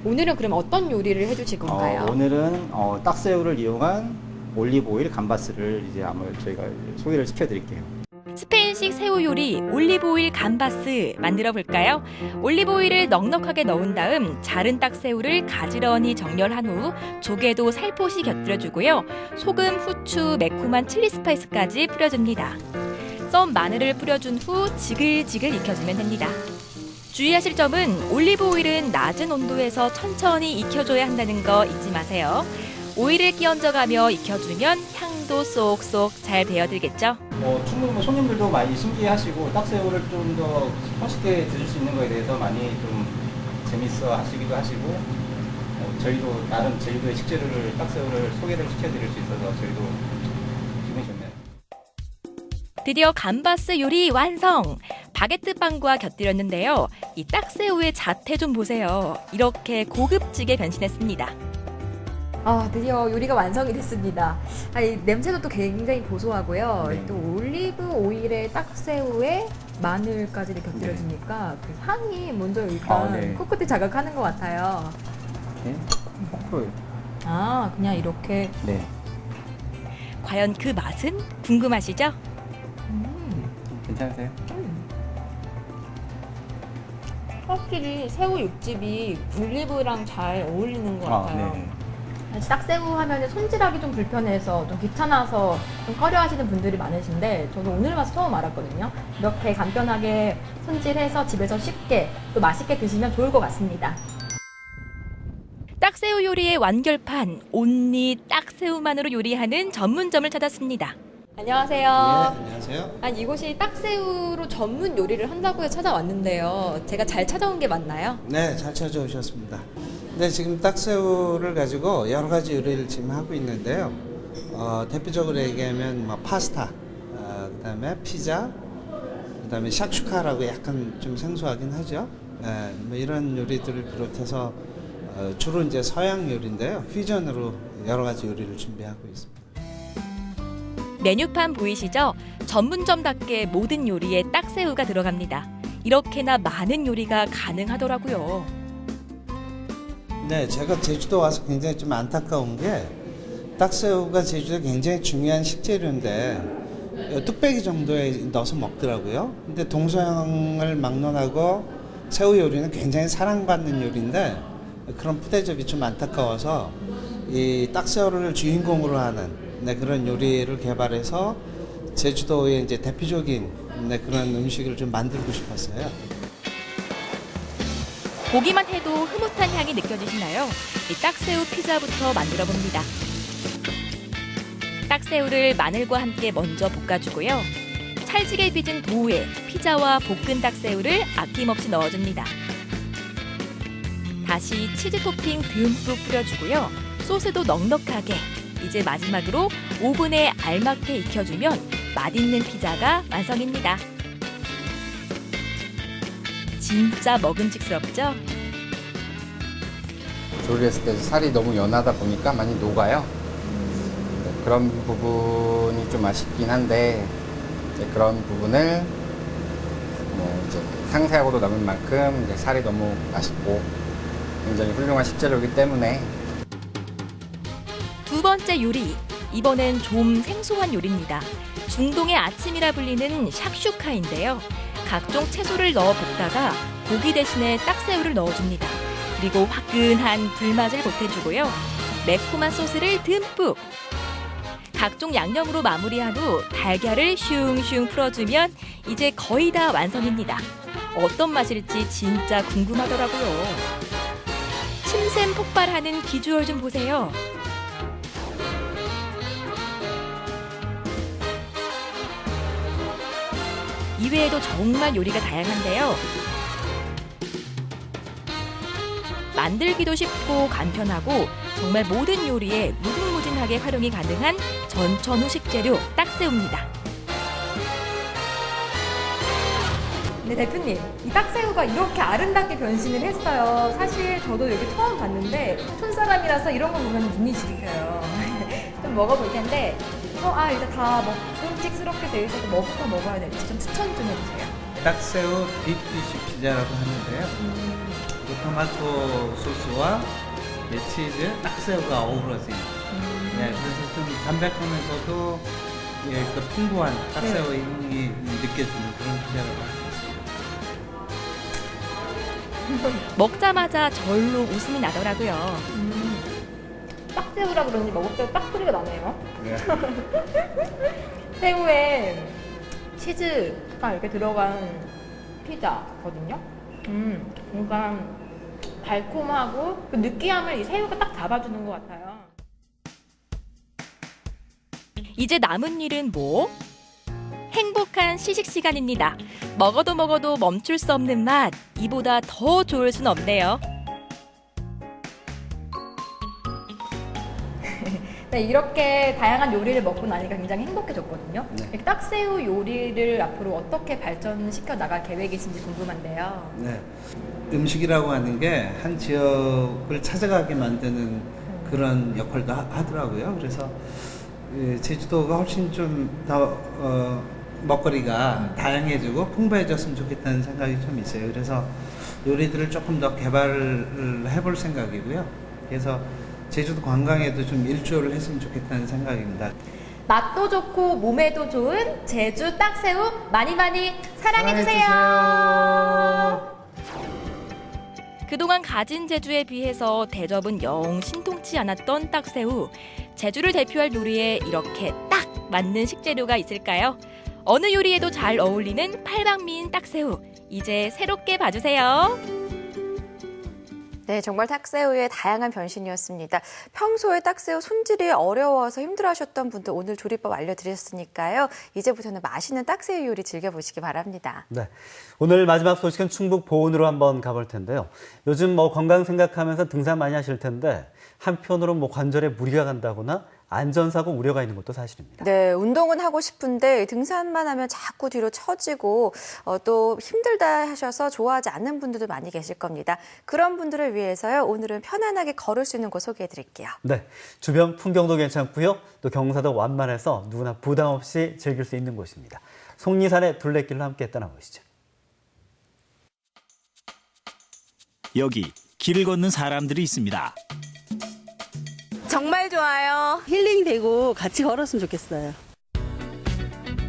오늘은 그럼 어떤 요리를 해주실 건가요? 오늘은 딱새우를 이용한 올리브 오일 감바스를 이제 아무래도 저희가 소개를 시켜드릴게요. 스페인식 새우 요리 올리브 오일 감바스 만들어 볼까요? 올리브 오일을 넉넉하게 넣은 다음 자른 딱새우를 가지런히 정렬한 후 조개도 살포시 곁들여주고요. 소금, 후추, 매콤한 칠리 스파이스까지 뿌려줍니다. 썬 마늘을 뿌려준 후 지글지글 익혀주면 됩니다. 주의하실 점은 올리브 오일은 낮은 온도에서 천천히 익혀줘야 한다는 거 잊지 마세요. 오일을 끼얹어가며 익혀주면 향도 쏙쏙 잘 배어들겠죠? 충분히 손님들도 많이 신기해하시고 딱새우를 좀 더 멋있게 드실 수 있는 거에 대해서 많이 좀 재밌어 하시기도 하시고 저희도 나름 제주도의 식재료를 딱새우를 소개를 시켜드릴 수 있어서 저희도 기분이 좋네요. 드디어 감바스 요리 완성! 바게트 빵과 곁들였는데요. 이 딱새우의 자태 좀 보세요. 이렇게 고급지게 변신했습니다. 드디어 요리가 완성이 됐습니다. 냄새도 또 굉장히 고소하고요. 네. 또 올리브 오일에 딱새우에 마늘까지 곁들여지니까 그 향이 먼저 일단 코끝에 자극하는 것 같아요. 이렇게 그냥 이렇게. 네. 과연 그 맛은 궁금하시죠? 괜찮으세요? 확실히 새우 육즙이 올리브랑 잘 어울리는 것 같아요. 네. 딱새우 하면 손질하기 좀 불편해서 좀 귀찮아서 좀 꺼려하시는 분들이 많으신데 저도 오늘 와서 처음 알았거든요. 이렇게 간편하게 손질해서 집에서 쉽게 또 맛있게 드시면 좋을 것 같습니다. 딱새우 요리의 완결판, 온리 딱새우만으로 요리하는 전문점을 찾았습니다. 안녕하세요. 안녕하세요. 이곳이 딱새우로 전문 요리를 한다고 해서 찾아왔는데요. 제가 잘 찾아온 게 맞나요? 네, 잘 찾아오셨습니다. 네, 지금 딱새우를 가지고 여러 가지 요리를 지금 하고 있는데요. 대표적으로 얘기하면 뭐 파스타, 그다음에 피자, 그다음에 샥슈카라고 약간 좀 생소하긴 하죠. 뭐 이런 요리들을 비롯해서 주로 이제 서양 요리인데요. 퓨전으로 여러 가지 요리를 준비하고 있습니다. 메뉴판 보이시죠? 전문점답게 모든 요리에 딱새우가 들어갑니다. 이렇게나 많은 요리가 가능하더라고요. 네, 제가 제주도 와서 굉장히 좀 안타까운 게 딱새우가 제주도에 굉장히 중요한 식재료인데 뚝배기 정도에 넣어서 먹더라고요. 근데 동서양을 막론하고 새우 요리는 굉장히 사랑받는 요리인데 그런 푸대접이 좀 안타까워서 이 딱새우를 주인공으로 하는 그런 요리를 개발해서 제주도의 이제 대표적인 그런 음식을 좀 만들고 싶었어요. 보기만 해도 흐뭇한 향이 느껴지시나요? 이 딱새우 피자부터 만들어 봅니다. 딱새우를 마늘과 함께 먼저 볶아주고요. 찰지게 빚은 도우에 피자와 볶은 딱새우를 아낌없이 넣어줍니다. 다시 치즈 토핑 듬뿍 뿌려주고요. 소스도 넉넉하게. 이제 마지막으로 오븐에 알맞게 익혀주면 맛있는 피자가 완성입니다. 진짜 먹음직스럽죠? 조리했을 때 살이 너무 연하다 보니까 많이 녹아요. 그런 부분이 좀 아쉽긴 한데 이제 그런 부분을 이제 상세하고도 남은 만큼 이제 살이 너무 맛있고 굉장히 훌륭한 식재료이기 때문에. 두 번째 요리, 이번엔 좀 생소한 요리입니다. 중동의 아침이라 불리는 샥슈카인데요. 각종 채소를 넣어 볶다가 고기 대신에 딱새우를 넣어줍니다. 그리고 화끈한 불맛을 보태주고요. 매콤한 소스를 듬뿍. 각종 양념으로 마무리한 후 달걀을 슝슝 풀어주면 이제 거의 다 완성입니다. 어떤 맛일지 진짜 궁금하더라고요. 침샘 폭발하는 비주얼 좀 보세요. 이외에도 정말 요리가 다양한데요. 만들기도 쉽고 간편하고 정말 모든 요리에 무궁무진하게 활용이 가능한 전천후 식재료 딱새우입니다. 네, 대표님. 이 딱새우가 이렇게 아름답게 변신을 했어요. 사실 저도 여기 처음 봤는데 촌사람이라서 이런 거 보면 눈이 지켜요. 좀 먹어볼 텐데 일단 다 먹음직스럽게 되어 있어서 뭐부터 먹어야 될지 좀 추천 좀 해주세요. 딱새우 딥디쉬 피자라고 하는데요. 토마토 소스와 치즈, 딱새우가 어우러진. 그래서 좀 담백하면서도 그 풍부한 딱새우의 향이 느껴지는 그런 피자라고 할 수 있습니다. 먹자마자 절로 웃음이 나더라고요. 딱새우라 그런지 먹을 때 딱 소리가 나네요. 네. 새우에 치즈가 이렇게 들어간 피자거든요. 그러니까 달콤하고 그 느끼함을 이 새우가 딱 잡아주는 것 같아요. 이제 남은 일은 뭐? 행복한 시식 시간입니다. 먹어도 멈출 수 없는 맛. 이보다 더 좋을 순 없네요. 네, 이렇게 다양한 요리를 먹고 나니까 굉장히 행복해졌거든요. 네. 딱새우 요리를 앞으로 어떻게 발전시켜 나갈 계획이신지 궁금한데요. 네. 음식이라고 하는 게 한 지역을 찾아가게 만드는 그런 역할도 하더라고요. 그래서 제주도가 훨씬 좀 더 먹거리가 다양해지고 풍부해졌으면 좋겠다는 생각이 좀 있어요. 그래서 요리들을 조금 더 개발을 해볼 생각이고요. 그래서 제주도 관광에도 좀 일조를 했으면 좋겠다는 생각입니다. 맛도 좋고 몸에도 좋은 제주 딱새우 많이 사랑해주세요. 그동안 가진 재주에 비해서 대접은 영 신통치 않았던 딱새우. 제주를 대표할 요리에 이렇게 딱 맞는 식재료가 있을까요? 어느 요리에도 잘 어울리는 팔방미인 딱새우. 이제 새롭게 봐주세요. 네, 정말 딱새우의 다양한 변신이었습니다. 평소에 딱새우 손질이 어려워서 힘들어하셨던 분들 오늘 조리법 알려드렸으니까요. 이제부터는 맛있는 딱새우 요리 즐겨보시기 바랍니다. 네, 오늘 마지막 소식은 충북 보은으로 한번 가볼 텐데요. 요즘 건강 생각하면서 등산 많이 하실 텐데 한편으로 관절에 무리가 간다거나 안전사고 우려가 있는 것도 사실입니다. 네, 운동은 하고 싶은데 등산만 하면 자꾸 뒤로 처지고 또 힘들다 하셔서 좋아하지 않는 분들도 많이 계실 겁니다. 그런 분들을 위해서요, 오늘은 편안하게 걸을 수 있는 곳 소개해 드릴게요. 네, 주변 풍경도 괜찮고요. 또 경사도 완만해서 누구나 부담 없이 즐길 수 있는 곳입니다. 속리산의 둘레길로 함께 떠나보시죠. 여기 길을 걷는 사람들이 있습니다. 정말 좋아요. 힐링되고 같이 걸었으면 좋겠어요.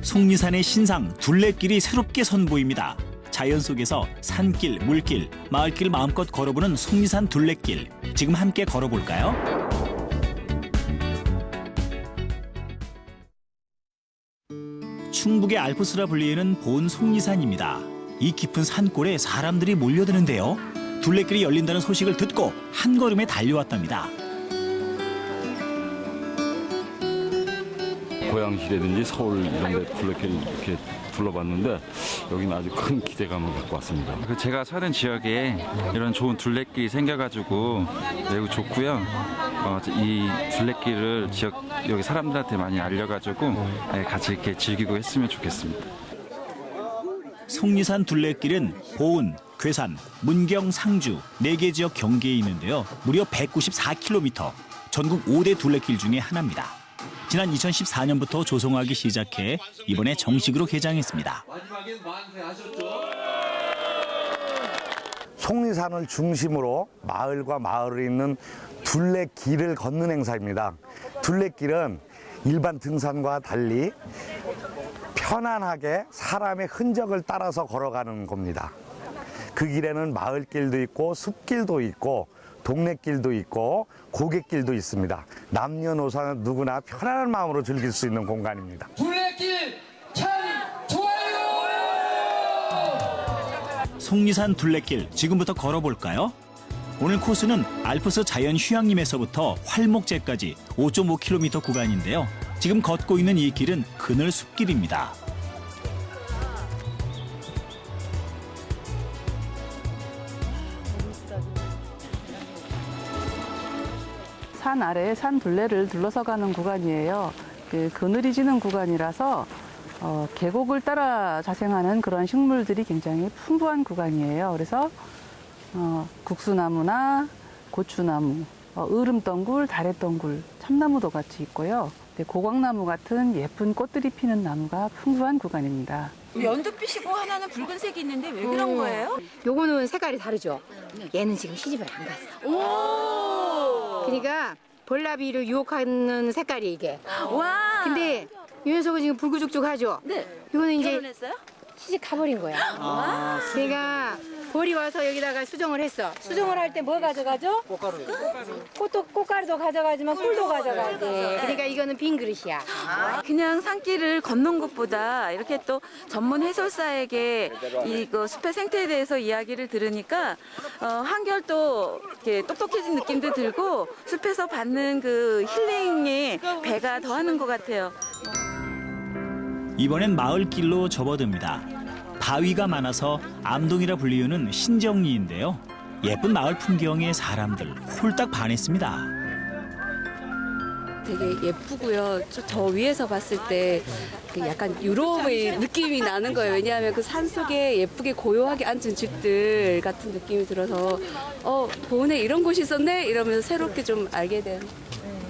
속리산의 신상 둘레길이 새롭게 선보입니다. 자연 속에서 산길, 물길, 마을길 마음껏 걸어보는 속리산 둘레길. 지금 함께 걸어볼까요? 충북의 알프스라 불리는 보은 속리산입니다. 이 깊은 산골에 사람들이 몰려드는데요. 둘레길이 열린다는 소식을 듣고 한 걸음에 달려왔답니다. 고양시라든지 서울 이런 데 둘레길 이렇게 둘러봤는데 여기는 아주 큰 기대감을 갖고 왔습니다. 제가 사는 지역에 이런 좋은 둘레길이 생겨가지고 매우 좋고요. 이 둘레길을 지역 여기 사람들한테 많이 알려가지고 같이 이렇게 즐기고 했으면 좋겠습니다. 속리산 둘레길은 보은, 괴산, 문경, 상주 4개 지역 경계에 있는데요. 무려 194km, 전국 5대 둘레길 중에 하나입니다. 지난 2014년부터 조성하기 시작해 이번에 정식으로 개장했습니다. 속리산을 중심으로 마을과 마을이 있는 둘레길을 걷는 행사입니다. 둘레길은 일반 등산과 달리 편안하게 사람의 흔적을 따라서 걸어가는 겁니다. 그 길에는 마을길도 있고 숲길도 있고 동네길도 있고 고갯길도 있습니다. 남녀노소 누구나 편안한 마음으로 즐길 수 있는 공간입니다. 둘레길 참 좋아요! 속리산 둘레길 지금부터 걸어볼까요? 오늘 코스는 알프스 자연휴양림에서부터 활목제까지 5.5km 구간인데요. 지금 걷고 있는 이 길은 그늘 숲길입니다. 산 아래에 산 둘레를 둘러서 가는 구간이에요. 그늘이 지는 구간이라서 계곡을 따라 자생하는 그런 식물들이 굉장히 풍부한 구간이에요. 그래서 국수나무나 고추나무, 으름덩굴, 다래덩굴, 참나무도 같이 있고요. 고광나무 같은 예쁜 꽃들이 피는 나무가 풍부한 구간입니다. 연두빛이고 하나는 붉은색이 있는데 왜 그런 거예요? 요거는 색깔이 다르죠? 얘는 지금 시집을 안 갔어. 오! 그러니까 벌나비를 유혹하는 색깔이 이게. 와! 근데 이 녀석은 지금 불구죽죽하죠? 네. 이거는 이제 결혼했어요? 시집 가버린 거야. 그러니까 벌이 와서 여기다가 수정을 했어. 수정을 할 때 뭐 가져가죠? 꽃가루. 꽃가루도 가져가지만 꿀도 가져가야 돼. 그러니까 이거는 빈 그릇이야. 그냥 산길을 걷는 것보다 이렇게 또 전문 해설사에게 이거 숲의 생태에 대해서 이야기를 들으니까 한결 또 이렇게 똑똑해진 느낌도 들고 숲에서 받는 그 힐링의 배가 더하는 것 같아요. 이번엔 마을길로 접어듭니다. 바위가 많아서 암동이라 불리우는 신정리인데요. 예쁜 마을 풍경에 사람들 홀딱 반했습니다. 되게 예쁘고요. 저 위에서 봤을 때 약간 유럽의 느낌이 나는 거예요. 왜냐하면 그 산 속에 예쁘게 고요하게 앉은 집들 같은 느낌이 들어서 보은에 이런 곳이 있었네? 이러면서 새롭게 좀 알게 된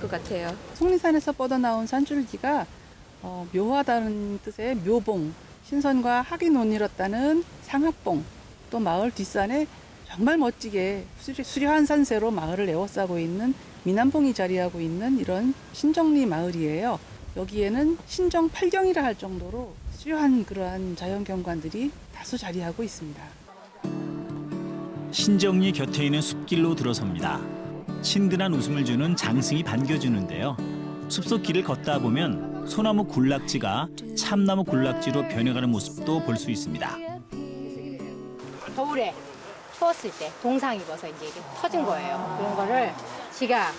것 같아요. 속리산에서 뻗어나온 산줄기가 묘하다는 뜻의 묘봉, 신선과 학이 논이었다는 상학봉, 또 마을 뒷산에 정말 멋지게 수려한 산세로 마을을 에워싸고 있는 미남봉이 자리하고 있는 이런 신정리 마을이에요. 여기에는 신정 팔경이라 할 정도로 수려한 그러한 자연 경관들이 다수 자리하고 있습니다. 신정리 곁에 있는 숲길로 들어섭니다. 친근한 웃음을 주는 장승이 반겨주는데요. 숲속 길을 걷다 보면 소나무 군락지가 참나무 군락지로 변해가는 모습도 볼 수 있습니다. 겨울에 추웠을 때 동상 입어서 이제 이게 터진 거예요. 그런 거를 지가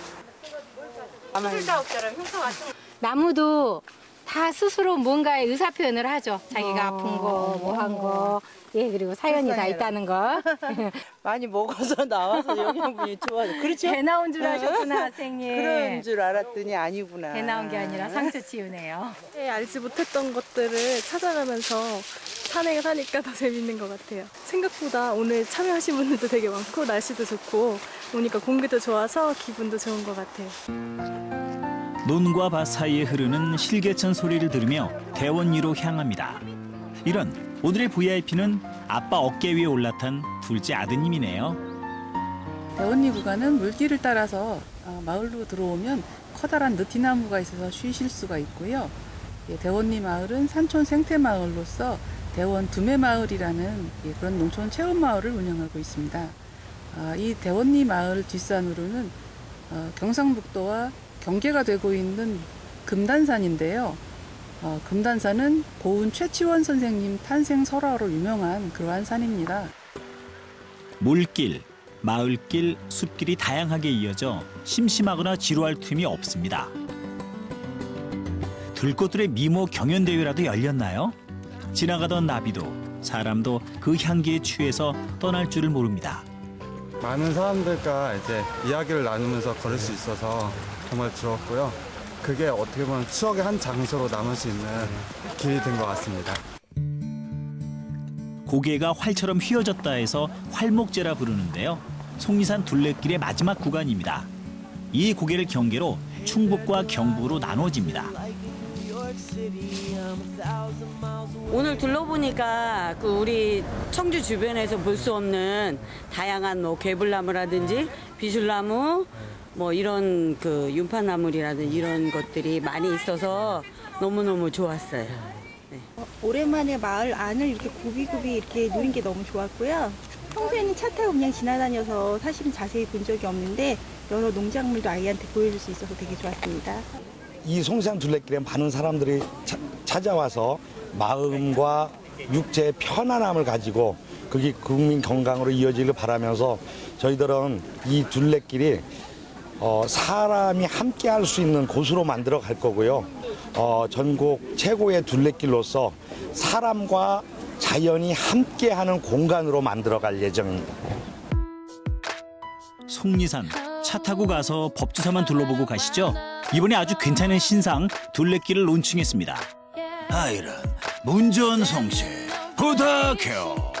술자옥처럼 형성하신 나무도 다 스스로 뭔가의 의사 표현을 하죠. 자기가 아픈 거, 뭐 한 거, 예 그리고 사연이 다 있다는 거. 많이 먹어서 나와서 여기 한 분이 좋아져. 그렇죠? 배 나온 줄 아셨구나, 선생님. 그런 줄 알았더니 아니구나. 배 나온 게 아니라 상처 치유네요. 알지 못했던 것들을 찾아가면서 산에 사니까 더 재밌는 것 같아요. 생각보다 오늘 참여하신 분들도 되게 많고 날씨도 좋고 오니까 공기도 좋아서 기분도 좋은 것 같아요. 논과 밭 사이에 흐르는 실개천 소리를 들으며 대원리로 향합니다. 이런 오늘의 VIP는 아빠 어깨 위에 올라탄 둘째 아드님이네요. 대원리 구간은 물길을 따라서 마을로 들어오면 커다란 느티나무가 있어서 쉬실 수가 있고요. 대원리 마을은 산촌 생태마을로서 대원 두매마을이라는 그런 농촌 체험마을을 운영하고 있습니다. 이 대원리 마을 뒷산으로는 경상북도와 경계가 되고 있는 금단산인데요. 금단산은 고은 최치원 선생님 탄생 설화로 유명한 그러한 산입니다. 물길, 마을길, 숲길이 다양하게 이어져 심심하거나 지루할 틈이 없습니다. 들꽃들의 미모 경연대회라도 열렸나요? 지나가던 나비도 사람도 그 향기에 취해서 떠날 줄을 모릅니다. 많은 사람들과 이제 이야기를 나누면서 걸을 수 있어서 정말 즐겁고요. 그게 어떻게 보면 추억의 한 장소로 남을 수 있는 길이 된 것 같습니다. 고개가 활처럼 휘어졌다 해서 활목제라 부르는데요. 속리산 둘레길의 마지막 구간입니다. 이 고개를 경계로 충북과 경부로 나눠집니다. 오늘 둘러보니까 그 우리 청주 주변에서 볼 수 없는 다양한 뭐 괴불나무라든지 비술나무 뭐 이런 그 윤파나물이라든지 이런 것들이 많이 있어서 너무너무 좋았어요. 네. 오랜만에 마을 안을 이렇게 굽이굽이 이렇게 누린 게 너무 좋았고요. 평소에는 차 타고 그냥 지나다녀서 사실은 자세히 본 적이 없는데 여러 농작물도 아이한테 보여줄 수 있어서 되게 좋았습니다. 이 속리산 둘레길에 많은 사람들이 찾아와서 마음과 육체의 편안함을 가지고 그게 국민 건강으로 이어지길 바라면서 저희들은 이 둘레길이 사람이 함께 할 수 있는 곳으로 만들어 갈 거고요. 전국 최고의 둘레길로서 사람과 자연이 함께하는 공간으로 만들어 갈 예정입니다. 속리산 차 타고 가서 법주사만 둘러보고 가시죠. 이번에 아주 괜찮은 신상 둘레길을 론칭했습니다. 이런 문전성시 부탁해요.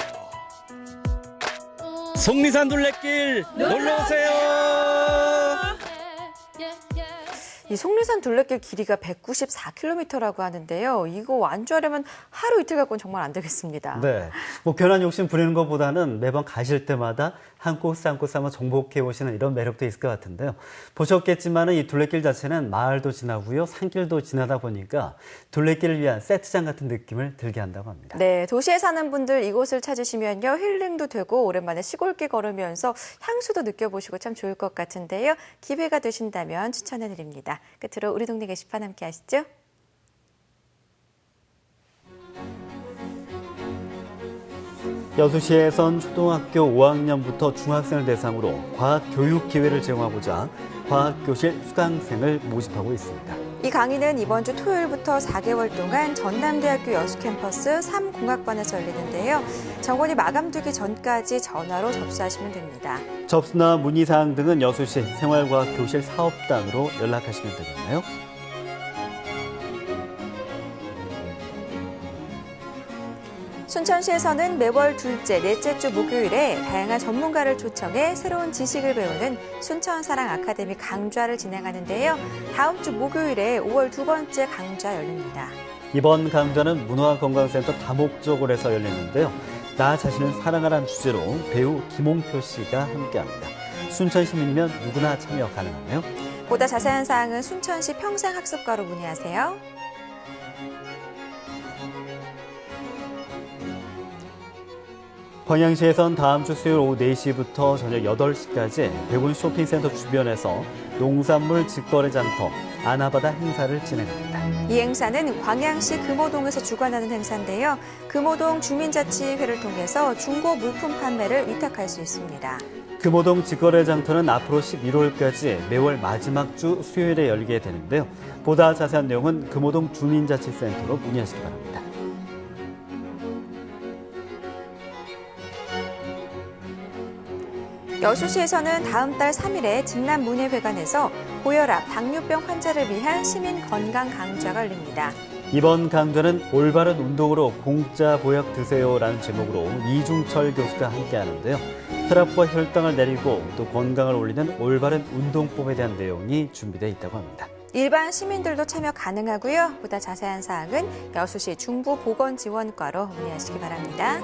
속리산 둘레길 놀러오세요. 이 속리산 둘레길 길이가 194km라고 하는데요. 이거 완주하려면 하루 이틀 갖고는 정말 안 되겠습니다. 네, 뭐 괜한 욕심 부리는 것보다는 매번 가실 때마다 한 코스 한 코스 한번 정복해 보시는 이런 매력도 있을 것 같은데요. 보셨겠지만 이 둘레길 자체는 마을도 지나고요, 산길도 지나다 보니까 둘레길을 위한 세트장 같은 느낌을 들게 한다고 합니다. 네, 도시에 사는 분들 이곳을 찾으시면요, 힐링도 되고 오랜만에 시골길 걸으면서 향수도 느껴보시고 참 좋을 것 같은데요. 기회가 되신다면 추천해드립니다. 끝으로 우리 동네 게시판 함께 하시죠. 여수시에선 초등학교 5학년부터 중학생을 대상으로 과학교육 기회를 제공하고자 과학교실 수강생을 모집하고 있습니다. 이 강의는 이번 주 토요일부터 4개월 동안 전남대학교 여수 캠퍼스 3공학반에서 열리는데요. 정원이 마감되기 전까지 전화로 접수하시면 됩니다. 접수나 문의사항 등은 여수시 생활과학교실 사업단으로 연락하시면 되겠네요. 순천시에서는 매월 둘째, 넷째 주 목요일에 다양한 전문가를 초청해 새로운 지식을 배우는 순천사랑 아카데미 강좌를 진행하는데요. 다음 주 목요일에 5월 두 번째 강좌 열립니다. 이번 강좌는 문화건강센터 다목적으로해서 열리는데요. 나 자신을 사랑하라는 주제로 배우 김홍표 씨가 함께합니다. 순천 시민이면 누구나 참여 가능하네요. 보다 자세한 사항은 순천시 평생학습과로 문의하세요. 광양시에선 다음 주 수요일 오후 4시부터 저녁 8시까지 백운 쇼핑센터 주변에서 농산물 직거래 장터 아나바다 행사를 진행합니다. 이 행사는 광양시 금호동에서 주관하는 행사인데요. 금호동 주민자치회를 통해서 중고 물품 판매를 위탁할 수 있습니다. 금호동 직거래 장터는 앞으로 11월까지 매월 마지막 주 수요일에 열리게 되는데요. 보다 자세한 내용은 금호동 주민자치센터로 문의하시기 바랍니다. 여수시에서는 다음 달 3일에 진남문예회관에서 고혈압, 당뇨병 환자를 위한 시민 건강 강좌가 열립니다. 이번 강좌는 올바른 운동으로 공짜 보약 드세요라는 제목으로 이중철 교수가 함께하는데요. 혈압과 혈당을 내리고 또 건강을 올리는 올바른 운동법에 대한 내용이 준비되어 있다고 합니다. 일반 시민들도 참여 가능하고요. 보다 자세한 사항은 여수시 중부보건지원과로 문의하시기 바랍니다.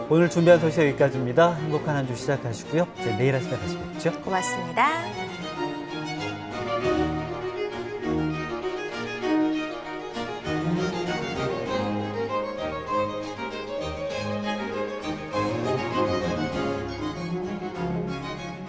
오늘 준비한 소식 여기까지입니다. 행복한 한 주 시작하시고요. 이제 내일 아침에 다시 뵙죠. 고맙습니다.